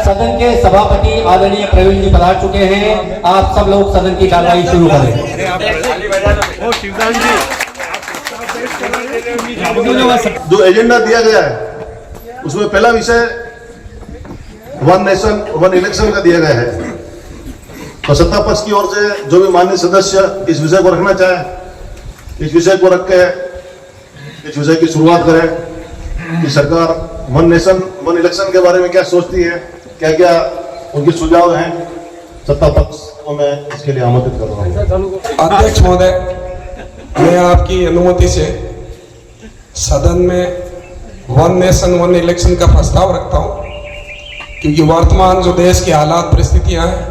सदन के सभापति आदरणीय प्रवीण जी पधार चुके हैं। आप सब लोग सदन की कार्यवाही शुरू करें। जो एजेंडा दिया गया है उसमें पहला विषय वन नेशन वन इलेक्शन का दिया गया है। तो सत्ता पक्ष की ओर से जो भी माननीय सदस्य इस विषय को रखना चाहे, इस विषय को रख के इस विषय की शुरुआत करें कि सरकार वन नेशन वन इलेक्शन के बारे में क्या सोचती है, क्या क्या उनके सुझाव हैं। सत्ता पक्ष को मैं इसके लिए आमंत्रित कर रहा हूँ। अध्यक्ष महोदय, मैं आपकी अनुमति से सदन में वन नेशन वन इलेक्शन का प्रस्ताव रखता हूँ, क्योंकि वर्तमान जो देश की हालात परिस्थितियां हैं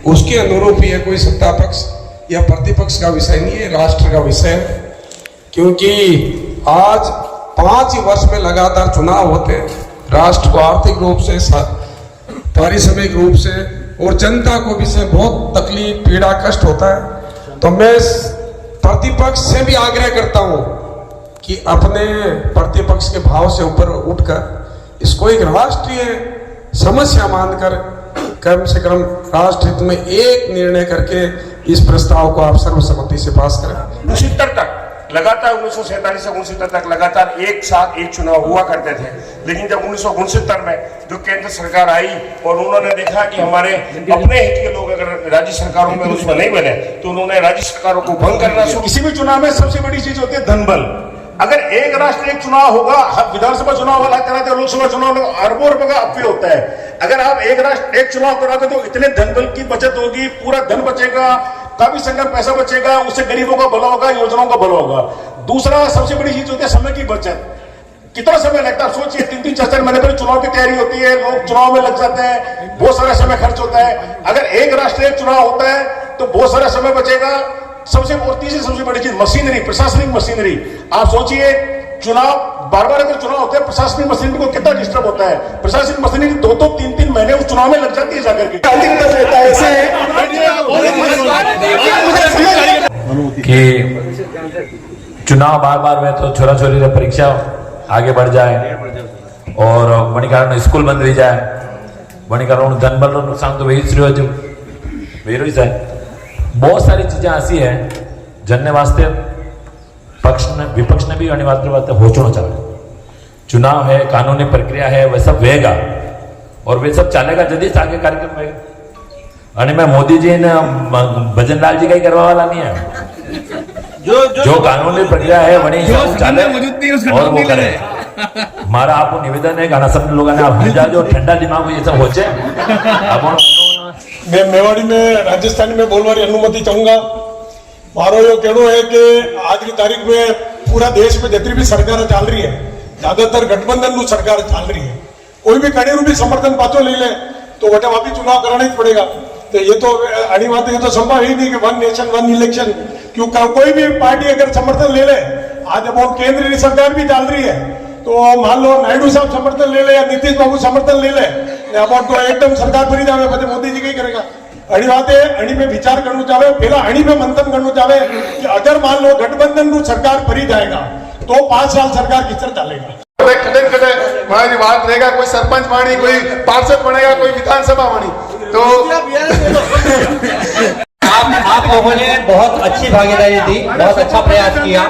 उसके अनुरूप ये कोई सत्ता पक्ष या प्रतिपक्ष का विषय नहीं है, राष्ट्र का विषय है। क्योंकि आज 5 वर्ष में लगातार चुनाव होते हैं, राष्ट्र को आर्थिक रूप से पारिश्रमिक रूप से और जनता को भी से बहुत तकलीफ पीड़ा कष्ट होता है। तो मैं प्रतिपक्ष से भी आग्रह करता हूं कि अपने प्रतिपक्ष के भाव से ऊपर उठकर इसको एक राष्ट्रीय समस्या मानकर कम से कम राष्ट्र हित में एक निर्णय करके इस प्रस्ताव को आप सर्वसम्मति से पास करें। 69 तक लगातार 1947 से 69 तक लगातार एक साथ एक चुनाव हुआ करते थे, लेकिन जब 1969 में जो केंद्र सरकार आई और उन्होंने देखा कि हमारे अपने हित के लोग अगर राज्य सरकारों में उसमें नहीं बने तो उन्होंने राज्य सरकारों को भंग करना शुरू। किसी भी चुनाव में सबसे बड़ी चीज होती है धनबल। अगर एक राष्ट्र एक चुनाव होगा, विधानसभा चुनाव अलग कराते हैं, लोकसभा चुनाव अरबों रुपए का अपव्यय होता है। अगर आप एक राष्ट्र एक चुनाव कराते तो इतने धनबल की बचत होगी, पूरा धन बचेगा, काफी संख्या पैसा बचेगा, उससे गरीबों का भला होगा, योजनाओं का भला होगा। दूसरा सबसे बड़ी चीज होती है समय की बचत। कितना समय लगता है सोचिए, 3-3 4-4 महीने पहले चुनाव की तैयारी होती है, लोग चुनाव में लग जाते हैं, बहुत सारा समय खर्च होता है। अगर एक राष्ट्र एक चुनाव होता है तो बहुत सारा समय बचेगा। तीसरी सबसे बड़ी चीज मशीनरी, प्रशासनिक मशीनरी। आप सोचिए चुनाव बार-बार अगर चुनाव होते हैं, प्रशासनिक मशीनरी को कितना डिस्टर्ब होता है। प्रशासनिक मशीनरी 2-2 3-3 महीने उस चुनाव में लग जाती है जाकर के। कि चुनाव बार-बार में तो छोरा छोरी रे परीक्षा आगे बढ़ जाए और वही कारण स्कूल बंद रही जाए, वही कारण जनबल नुकसान तो वही रही जाए। बहुत सारी चीजें ऐसी है जनने वास्ते पक्ष ने विपक्ष ने भी अनिवार्य बात होचना चाहिए। चुनाव है, कानूनी प्रक्रिया है, वह सब वेगा और वे सब चलेगा जल्दी से आगे कार्यक्रम में। और मैं मोदी जी ने भजन लाल जी का ही करवा वाला नहीं है। जो कानूनी प्रक्रिया है वही चले और वो करे। हमारा आपको निवेदन है गाना सब लोगों ने आप जो ठंडा दिमाग ये सब हो जाए। मैं मेवाड़ी में राजस्थान में बोलवारी अनुमति चाहूंगा। मारो यो कहना है कि आज की तारीख में पूरा देश में जितनी भी सरकार चल रही है, ज्यादातर गठबंधन सरकार चल रही है। कोई भी कड़ी भी समर्थन पाचो ले ले तो वटे वापी चुनाव कराना ही पड़ेगा। तो ये तो अनिवार्य, ये तो संभव ही नहीं कि वन नेशन वन इलेक्शन। क्यों कोई भी पार्टी अगर समर्थन ले ले, आज अब केंद्रीय सरकार भी चल रही है तो मान लो नायडू साहब समर्थन ले ले या नीतीश बाबू समर्थन ले ले, अब तो एकदम सरकार भरी जावे પછી मोदी जी कहीं करेगा। अड़ी बात है, अड़ी में विचार करना चाहे, पहला अड़ी में मंथन करना चाहे कि अगर मान लो गठबंधन नु सरकार भरी जाएगा तो 5 साल सरकार किस तरह चलेगा। कदे हमारी बात रहेगा, कोई सरपंच वाणी, कोई पार्षद बनेगा, कोई विधानसभा वाणी। तो आप लोगों ने बहुत अच्छी भागीदारी दी, बहुत अच्छा प्रयास किया।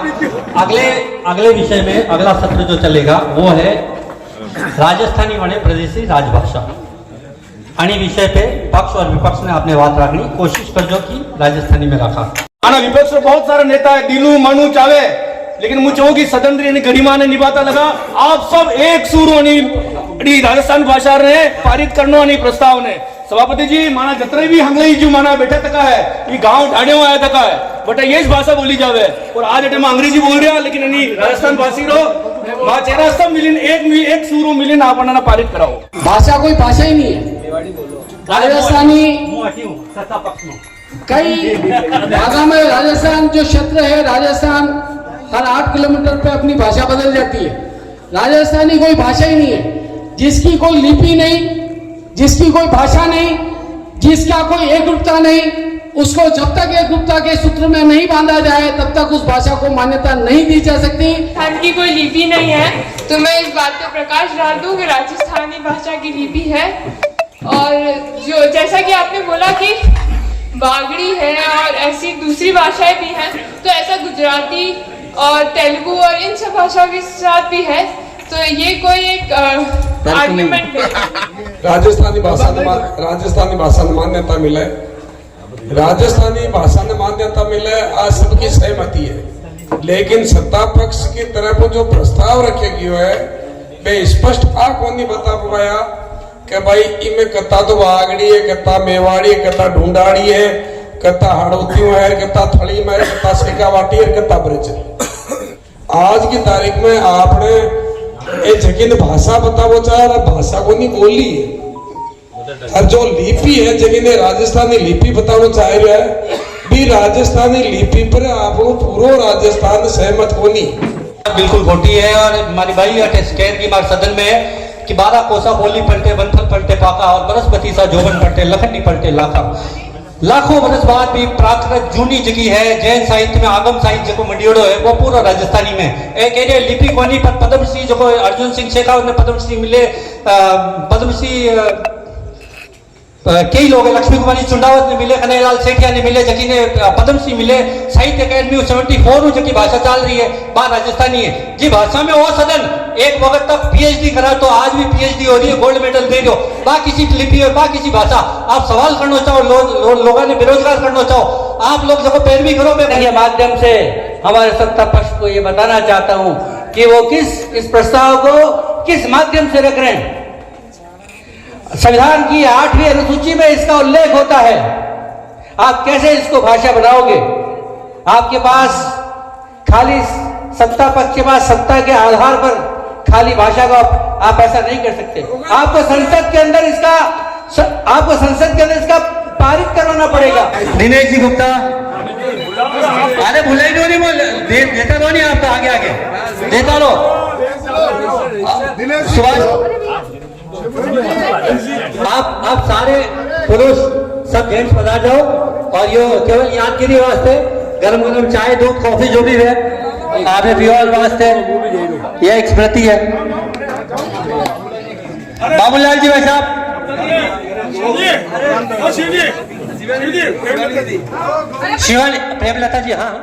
अगले विषय में अगला सत्र जो चलेगा वो है राजस्थानी वने प्रदेशी राजभाषा। आणि विषय पे पक्ष और विपक्ष ने अपने बात रखनी कोशिश कर जो कि राजस्थानी में रखा। आना विपक्ष में बहुत सारे नेता है, दिलू मनु चावे, लेकिन मुझे होगी सदन री गरिमा ने निभाता लगा। आप सब एक सुर राजस्थान भाषा ने पारित करने प्रस्ताव ने सभापति जी माना जतरे भी हंगले जो माना बैठा तका है ये गांव ढाड़ियों आया तका है बट ये भाषा बोली जावे और आज अटे में अंग्रेजी बोल रहा लेकिन राजस्थान भाषी रो मां चेहरा सब मिलिन एक सूरो मिलिन आप पारित कराओ। भाषा कोई भाषा ही नहीं है। राजस्थानी सत्ता पक्ष में कई भागों में राजस्थान जो क्षेत्र है, राजस्थान हर 8 किलोमीटर पे अपनी भाषा बदल जाती है। राजस्थानी कोई भाषा ही नहीं है, जिसकी कोई लिपि नहीं, जिसकी कोई भाषा नहीं, जिसका कोई एकरूपता नहीं, उसको जब तक एकरूपता के सूत्र में नहीं बांधा जाए तब तक उस भाषा को मान्यता नहीं दी जा सकती। राजस्थान की कोई लिपि नहीं है तो मैं इस बात पे प्रकाश डाल दूं कि राजस्थानी भाषा की लिपि है। और जो जैसा कि आपने बोला कि बागड़ी है और ऐसी दूसरी भाषाएं भी हैं, तो ऐसा गुजराती और तेलुगु और इन सब भाषाओं के साथ भी है, तो ये कोई एक आर्ग्यूमेंट नहीं। राजस्थानी भाषा ने मान्यता मिले, राजस्थानी भाषा ने मान्यता मिले, आज सबकी सहमति है। लेकिन सत्ता पक्ष की तरफ जो प्रस्ताव रखे गयो है वे स्पष्ट आ कौन नहीं बता पाया कि भाई इनमें कत्ता तो बागड़ी है, कत्ता मेवाड़ी है, कत्ता ढूंढाड़ी है, कत्ता हड़ौतियों है, कत्ता थड़ी में है, कत्ता शेखावाटी है, कत्ता ब्रज है। आज की तारीख में आपने ये जगह भाषा बताओ चाहे भाषा को नहीं बोली है और जो लिपि है जगह ने राजस्थानी लिपि बताना चाह रहा है भी राजस्थानी लिपि पर आप पूरा राजस्थान सहमत को नहीं बिल्कुल खोटी है। और हमारी भाई स्कैर की बात सदन में है कि 12 कोसा बोली पलटे, वंथल पलटे पाका और बरसपति सा जोबन पलटे, लखनी पलटे लाखा। लाखों बरस बाद भी प्राकृत जूनी जगह है। जैन साहित्य में आगम साहित्य जो मंडियोड़ो है वो पूरा राजस्थानी में एक एरिया लिपि कोनी पर पद्मश्री जो अर्जुन सिंह शेखावत ने पद्मश्री मिले, पद्मश्री कई लोग लक्ष्मी कुमारी चुंडावत ने मिले, कन्हैयालाल सेठिया ने मिले, जकी ने पद्मश्री मिले। साहित्य अकेडमी 74 जकी भाषा चल रही है बात राजस्थानी है जी भाषा में। वो सदन एक वक्त तक पीएचडी करा तो आज भी पीएचडी हो रही है, गोल्ड मेडल दे दो बा किसी लिपि और बा किसी भाषा। आप सवाल करना चाहो, लोगों ने बेरोजगार करना चाहो, आप लोग जब पैरवी करो। मैं के माध्यम से हमारे सत्ता पक्ष को ये बताना चाहता हूँ कि वो इस प्रस्ताव को किस माध्यम से रख रहे हैं। संविधान की 8वीं अनुसूची में इसका उल्लेख होता है। आप कैसे इसको भाषा बनाओगे? आपके पास खाली सत्ता पक्ष के पास सत्ता के आधार पर खाली भाषा को आप ऐसा नहीं कर सकते। आपको संसद के अंदर इसका पारित करवाना पड़ेगा। दिनेश जी गुप्ता, अरे भुलाई नहीं बोल देता रहो, नहीं आपका आगे आगे देता रहो। आप सारे पुरुष सब जेंट्स बता जाओ और यो केवल यादगिरी वास्ते गरम गरम चाय दूध कॉफी जो भी है आपे पियोल वास्ते यह एक स्मृति है। बाबूलाल जी भाई साहब, शिवानी प्रेमलता जी, हाँ